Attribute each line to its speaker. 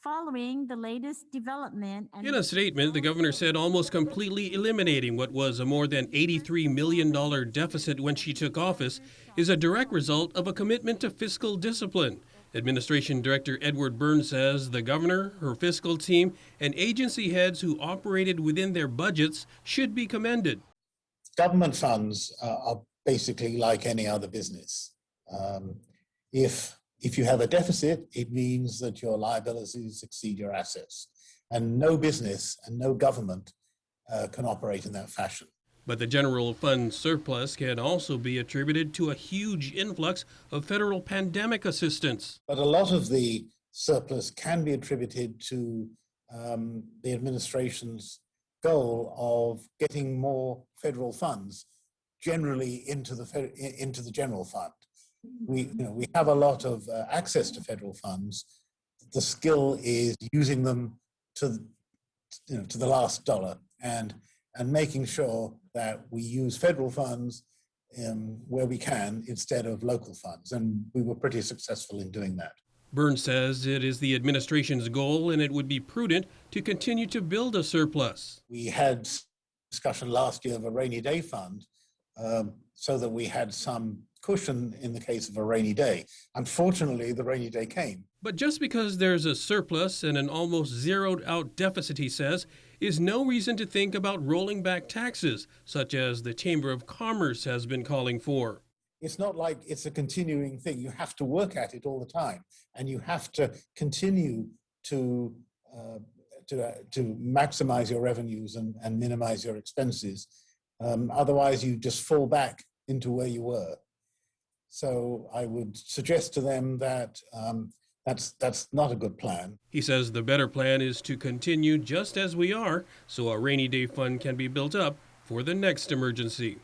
Speaker 1: following the latest development.
Speaker 2: In a statement, the governor said almost completely eliminating what was a more than $83 million deficit when she took office is a direct result of a commitment to fiscal discipline. Administration Director Edward Burns says the governor, her fiscal team, and agency heads who operated within their budgets should be commended.
Speaker 3: Government funds are basically like any other business. If you have a deficit, it means that your liabilities exceed your assets. And no business and no government can operate in that fashion.
Speaker 2: But the general fund surplus can also be attributed to a huge influx of federal pandemic assistance.
Speaker 3: But a lot of the surplus can be attributed to the administration's goal of getting more federal funds generally into the general fund. We have a lot of access to federal funds. The skill is using them to the last dollar and making sure that we use federal funds where we can instead of local funds. And we were pretty successful in doing that.
Speaker 2: Burns says it is the administration's goal and it would be prudent to continue to build a surplus.
Speaker 3: We had discussion last year of a rainy day fund so that we had some cushion in the case of a rainy day. Unfortunately, the rainy day came.
Speaker 2: But just because there's a surplus and an almost zeroed out deficit, he says, is no reason to think about rolling back taxes, such as the Chamber of Commerce has been calling for.
Speaker 3: It's not like it's a continuing thing. You have to work at it all the time, and you have to continue to maximize your revenues and minimize your expenses. Otherwise, you just fall back into where you were. So I would suggest to them that that's not a good plan.
Speaker 2: He says the better plan is to continue just as we are, so a rainy day fund can be built up for the next emergency.